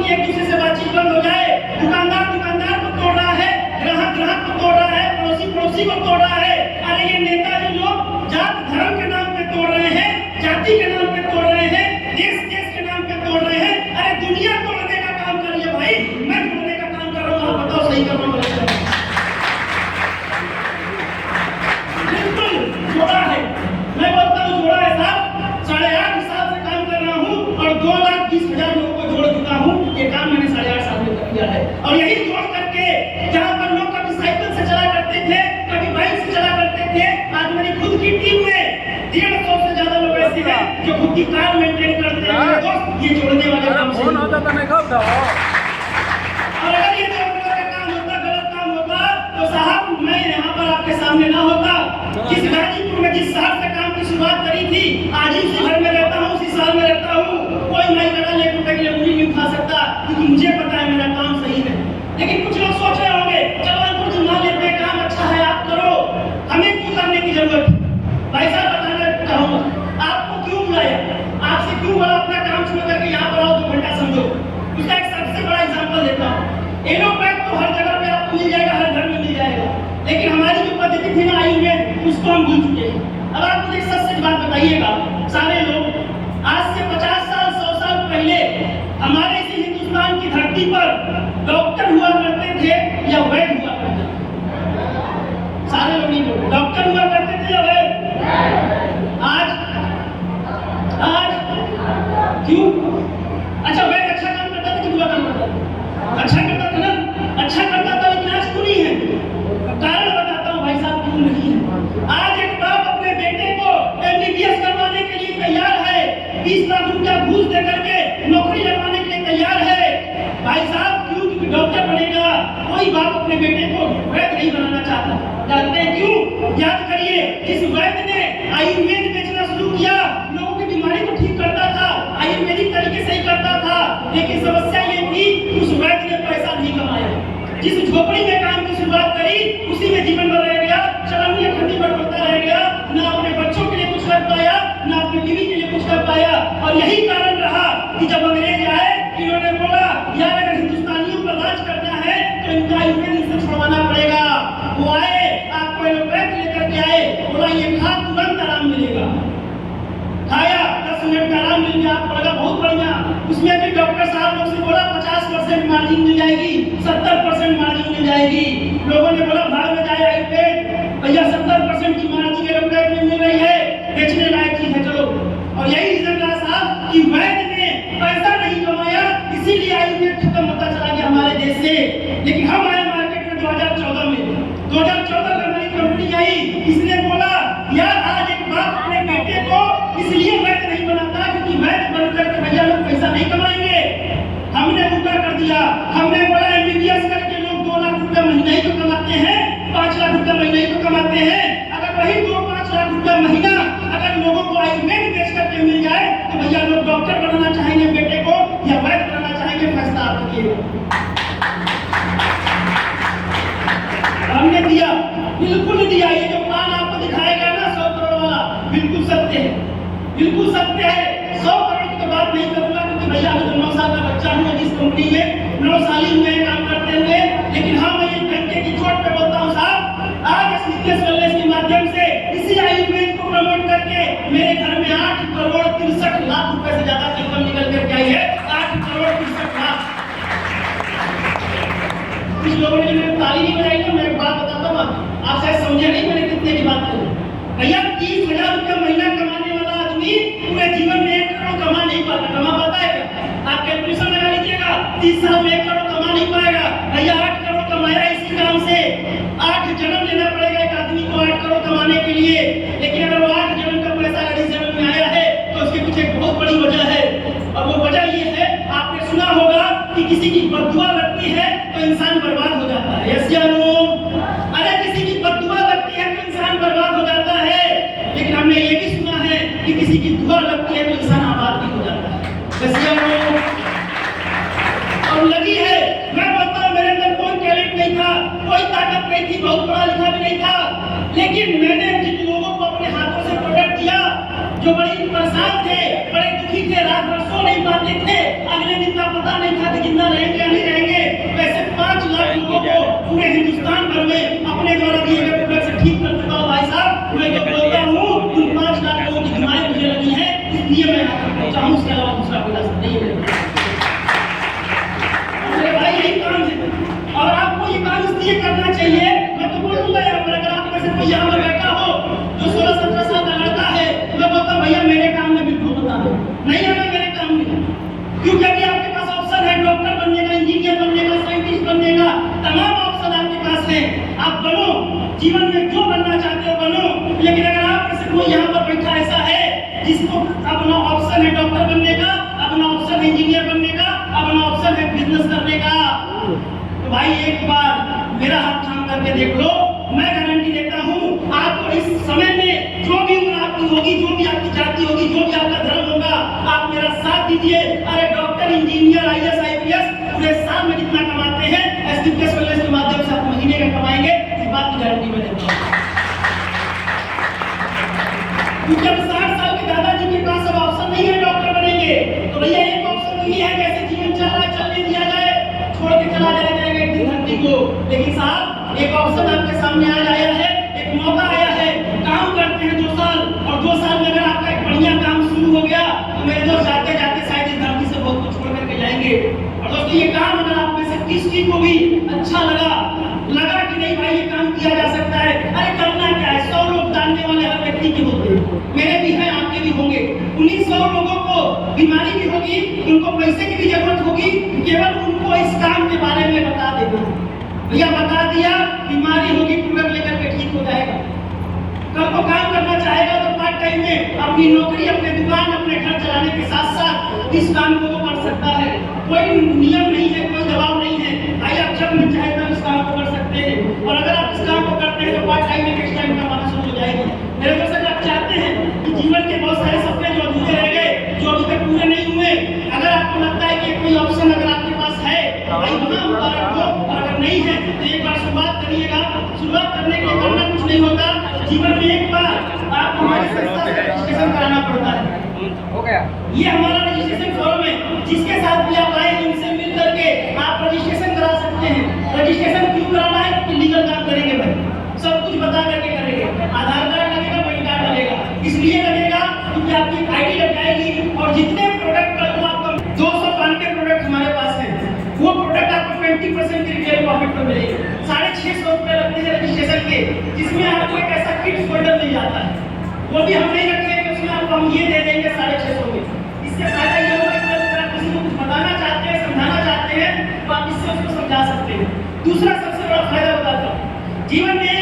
की एक दूसरे से बातचीत बंद हो जाए। दुकानदार दुकानदार को तोड़ रहा है, ग्राहक ग्राहक को तोड़ रहा है, पड़ोसी पड़ोसी को तोड़ रहा है। अरे ये नेताजी लोग जात धर्म के नाम पे तोड़ रहे हैं, जाति के नाम पे तोड़ रहे हैं, देश देश के नाम पे तोड़ रहे हैं। अरे दुनिया तोड़ने का काम कर रही है भाई, मैं तोड़ने का काम कर रहा हूँ। आप बताओ सही कर रहा हूँ गलत कर रहा हूँ? बिल्कुल जोड़ा है, मैं बोलता हूँ जोड़ा है साहब। 8.5 साल से काम कर रहा हूँ और 2,20,000 लोगों को जोड़ चुका हूँ। ये काम मैंने 8.5 साल में कर दिया है। और यही जोड़ करके जहाँ पर लोग कभी साइकिल से चला करते थे, कभी बाइक से चला करते थे, आज मेरी खुद की टीम में 150 से ज्यादा लोग ऐसे हैं जो खुद की कार मेंटेन करते हैं। मेरे दोस्त ये जोड़ने वाले काम से और अगर ये जोड़ने वाला काम होता, गलत काम होता, तो साहब मैं यहाँ पर आपके सामने ना होता। जिस गाजीपुर में जिस शहर से काम की शुरुआत करी थी, आज ही उसी घर में रहता हूँ, उसी शहर में रहता हूँ। कोई मैं कड़ा 1 रुपए के लिए उंगली नहीं उठा सकता, क्योंकि मुझे पता है मेरा काम सही है। लेकिन कुछ लोग सोच रहे होंगे चलो अंकुर जी मान लेते हैं काम अच्छा है, आप करो, हमें क्यों करने की जरूरत है? भाई साहब बताना चाहूंगा, आपको क्यों बुलाया, आपसे क्यों बोला अपना काम छोड़ करके यहाँ पर आओ 2 घंटा समझो। उसका एक सबसे बड़ा एग्जाम्पल देता हूँ। एलोपैथ तो हर जगह पे आपको मिल जाएगा, हर घर में मिल जाएगा, लेकिन हमारी जो पद्धति थी ना आयुर्वेद, उसको हम भूल चुके हैं। अब आप मुझे सच बात बताइएगा, सारे लोग आज से 50 साल 100 साल पहले हमारे इसी हिंदुस्तान की धरती पर डॉक्टर हुआ करते थे या वैद्य हुआ करते थे? सारे लोग नहीं बोल, डॉक्टर हुआ करते थे या वैद्य? आज क्यों? अच्छा वैद्य अच्छा काम करता था कि बुरा काम करता था? अच्छा करता था ना, अच्छा करता था, लेकिन आज क्यों नहीं है? कारण बताता हूँ भाई साहब क्यों नहीं है। आज एक बाप अपने बेटे को MBBS करवाने के लिए तैयार है, 20 लाख रुपया घूस दे करके नौकरी लगवाने के लिए तैयार है। भाई साहब क्यों? क्योंकि डॉक्टर बनेगा। कोई बाप अपने बेटे को वैद्य नहीं बनाना चाहता। जानते हैं क्यों? याद करिए, जिस वैद्य ने आयुर्वेद बेचना शुरू किया, लोगों की बीमारी को ठीक करता था, आयुर्वेदिक तरीके से ही करता था, लेकिन समस्या ये थी उस वैद्य ने पैसा नहीं कमाया। जिस झोपड़ी में काम की शुरुआत करी, उसी में जीवन भर रह गया, चलनिया खंडी पर बढ़ता रह गया, ना अपने बच्चों के लिए कुछ कर पाया, ना अपनी बीवी के लिए कुछ कर पाया। और यही कारण रहा कि जब अंग्रेज आए, इन्होंने बोला यार अगर हिंदुस्तानियों पर राज करना है तो इनका आयुर्वेद से छुड़वाना पड़ेगा। वो आए, आपको एलोपैथ लेकर के आए, बोला ये खा तुरंत आराम मिलेगा। खाया, 10 मिनट का आराम मिल गया, आपको लगा बहुत बढ़िया। उसमें भी डॉक्टर साहब लोग से बोला 50% मार्जिन मिल जाएगी, 70% मार्जिन मिल जाएगी। लोगों ने बोला भाग में जाए आयुर्वेद, भैया 70% की मार्जिन एलोपैथ में मिल रही है, बेचने लायक चीज है, चलो। और यही रीजन रहा साहब कि वैद्य ने पैसा नहीं कमाया, इसीलिए आयुर्वेद खत्म होता चला गया हमारे देश से। लेकिन हम आए मार्केट में 2014 में, 2014 में हमारी कंपनी आई, इसने बोला यार आज एक बाप अपने बेटे को इसलिए वैद्य नहीं बनाता क्योंकि वैद्य बनकर के भैया लोग पैसा नहीं कमाएंगे। हमने उल्टा कर दिया, हमने बोला MBBS करके लोग 2 लाख रुपया महीना ही तो कमाते हैं, 5 लाख रुपया महीना ही तो कमाते हैं। अगर वही 2-5 लाख रुपया महीना अगर लोगों को आयुर्वेद बेच करके मिल जाए तो भैया लोग डॉक्टर बनाना चाहेंगे बेटे को या वैद्य बनाना चाहेंगे? फैसला आप कीजिए। हमने दिया, बिल्कुल दिया। ये जो प्लान आपको दिखाया गया ना 100 करोड़ वाला, बिल्कुल सत्य है, बिल्कुल सत्य है। 100 करोड़ की तो बात नहीं करूंगा क्योंकि भैया अभी तो 9 साल का बच्चा हूँ जिस कंपनी में 9 साल ही हुए काम करते हुए। लेकिन हाँ मैं एक घंटे की चोट पे बोलता हूँ साहब, आज इस फिटनेस वेलनेस के माध्यम से इसी आयुर्वेद को प्रमोट करके मेरे घर में 8 करोड़ 63 लाख रुपए से ज्यादा की इनकम निकल करके आई है। 8 करोड़ 63 लाख। कुछ लोगों ने मेरे ताली नहीं बजाई ना, मैं एक बात बताता हूँ, आप शायद समझे नहीं मैंने कितने की बात करी। भैया 30,000 रुपया महीना कमाने वाला आदमी पूरे जीवन में 1 करोड़ कमा नहीं पाता। कमा पाता है क्या? आप कैलकुलेशन लगा लीजिएगा, 30 साल में 1 करोड़ कमा नहीं पाएगा। भैया 8 करोड़ कमाया इसी काम से। 8 जन्म लेना पड़ेगा एक आदमी को 8 करोड़ कमाने के लिए। लेकिन अगर वो 8 जन्म का पैसा अगर इस जन्म में आया है तो उसके पीछे एक बहुत बड़ी वजह है, और वो वजह ये है, आपने सुना होगा कि किसी की बददुआ लगती है तो इंसान बर्बाद हो जाता है। यस या नो? अरे किसी की बददुआ लगती है तो इंसान बर्बाद हो जाता है। लेकिन हमने ये भी सुना है कि किसी की दुआ लगती है तो इंसान आबाद भी हो जाता है। यस या नो? और लगी है, मैं बोलता हूँ मेरे अंदर कोई टैलेंट नहीं था, कोई ताकत नहीं थी, बहुत पढ़ा लिखा भी नहीं था, लेकिन मैंने जिन लोगों को अपने हाथों से प्रोडक्ट दिया जो बड़ी परेशान थे, बड़े दुखी थे, रात भर सो नहीं पाते थे, अगले दिन का पता नहीं था कि जिंदा रहेंगे या नहीं रहेंगे, वैसे 5 लाख लोगों को पूरे हिंदुस्तान भर में अपने द्वारा दिए गए प्रोडक्ट से ठीक कर चुका हूँ। भाई साहब, मैं जो बोलता हूँ उन 5 लाख लोगों की बीमारी मुझे लगी है, इसलिए मैं यहाँ तक पहुँचा हूँ, उसके अलावा दूसरा कोई रास्ता नहीं है मेरे भाई। यही काम है और आपको ये काम इसलिए करना चाहिए। मैं तो बोलूँगा यहाँ पर, अगर आप में से कोई यहाँ पर बैठा हो जो 16-17 साल का लड़का है, तो मैं बोलता हूँ भैया मेरे काम में बिल्कुल बता दो, नहीं आना मेरे काम में, क्योंकि अभी आपके पास ऑप्शन है डॉक्टर बनने का, इंजीनियर बनने का, साइंटिस्ट बनने का, तमाम ऑप्शन आपके पास है। आप बनो, जीवन में जो बनना चाहते हो बनो। लेकिन अगर आप में से कोई यहाँ पर बैठा ऐसा है जिसको अपना ऑप्शन है डॉक्टर बनने का, अपना ऑप्शन है इंजीनियर बनने का, अपना ऑप्शन है बिजनेस करने का, तो भाई एक बार मेरा हाथ थाम करके देख लो। मैं गारंटी देता हूँ आपको इस समय में जो भी उम्र आपकी होगी, जो भी आपकी जाति होगी, जो भी आपका धर्म होगा, आप मेरा साथ दीजिए। अरे डॉक्टर, इंजीनियर, IAS, IPS पूरे साल में जितना कमाते हैं SDPS कॉलेज के माध्यम से आप महीने का कमाएंगे, इस बात की गारंटी मैं देता हूँ। क्योंकि अब 60 साल के दादाजी के पास अब ऑप्शन नहीं है डॉक्टर बनेंगे, तो भैया एक ऑप्शन तो ये है कैसे जीवन चल रहा है चलने दिया जाए, छोड़ के चला जाएगा एक दिन धरती को। लेकिन साहब एक ऑप्शन आपके सामने आज आया है, एक मौका आया है, काम करते हैं 2 साल, और 2 साल में अगर आपका एक बढ़िया काम शुरू हो गया तो मेरे दोस्त जाते जाते शायद इस धरती से बहुत कुछ छोड़ करके जाएंगे। और दोस्तों ये काम अगर आप में से किसी को भी अच्छा लगा कि नहीं भाई ये काम किया जा सकता है, अरे करना क्या है, 100 लोग जानने वाले हर व्यक्ति के होते हैं, मेरे भी हैं, आपके भी होंगे। उन्हीं 100 लोगों को बीमारी भी होगी, उनको पैसे की भी जरूरत होगी, केवल उनको इस काम के बारे में बता देना, भैया बता दिया बीमारी होगी, प्रोडक्ट लेकर के ठीक हो जाएगा। कल को काम करना चाहेगा तो पार्ट टाइम में अपनी नौकरी, अपने दुकान, अपने घर चलाने के साथ साथ इस काम को वो कर सकता है। कोई नियम नहीं है, कोई दबाव नहीं है, भाई आप जब मन चाहे तब इस काम को कर सकते हैं। और अगर आप इस काम को करते हैं तो पार्ट टाइम में नेक्स्ट टाइम कमाना शुरू हो जाएगी। मेरे दोस्त आप चाहते हैं कि जीवन के बहुत सारे सपने जो अधूरे रह गए, जो अभी तक पूरे नहीं हुए, अगर आपको लगता है कि कोई ऑप्शन अगर आपके पास है भाई वहाँ मुबारक हो, और अगर नहीं है तो एक बार शुरुआत करिएगा। शुरुआत करने के लिए करना कुछ नहीं होता, जीवन में एक बार आपको हमारी संस्था से रजिस्ट्रेशन कराना पड़ता है। हो गया, ये हमारा रजिस्ट्रेशन फॉर्म है, जिसके साथ भी आप आए उनसे मिल करके आप रजिस्ट्रेशन करा सकते हैं। रजिस्ट्रेशन क्यों कराना है? तो लीगल काम करेंगे भाई, सब कुछ बता करके करेंगे। आधार कार्ड लगेगा, पैन कार्ड लगेगा, इसलिए लगेगा क्योंकि आपकी ID लग जाएगी। और जितने प्रोडक्ट का आपको 292 प्रोडक्ट हमारे पास है, वो प्रोडक्ट आपको 20% की रिटेल प्रॉफिट पर मिलेगी। 650 रुपए लगते हैं रजिस्ट्रेशन के, जिसमें आपको एक ऐसा किट फोल्डर मिल जाता है, वो भी हम नहीं रखते कि उसमें आपको हम ये दे देंगे 650 में। इससे फायदा ये होगा कि अगर आप किसी को कुछ बताना चाहते हैं, समझाना चाहते हैं, तो आप इससे उसको समझा सकते हैं। दूसरा सबसे बड़ा फायदा बताता हूँ, जीवन में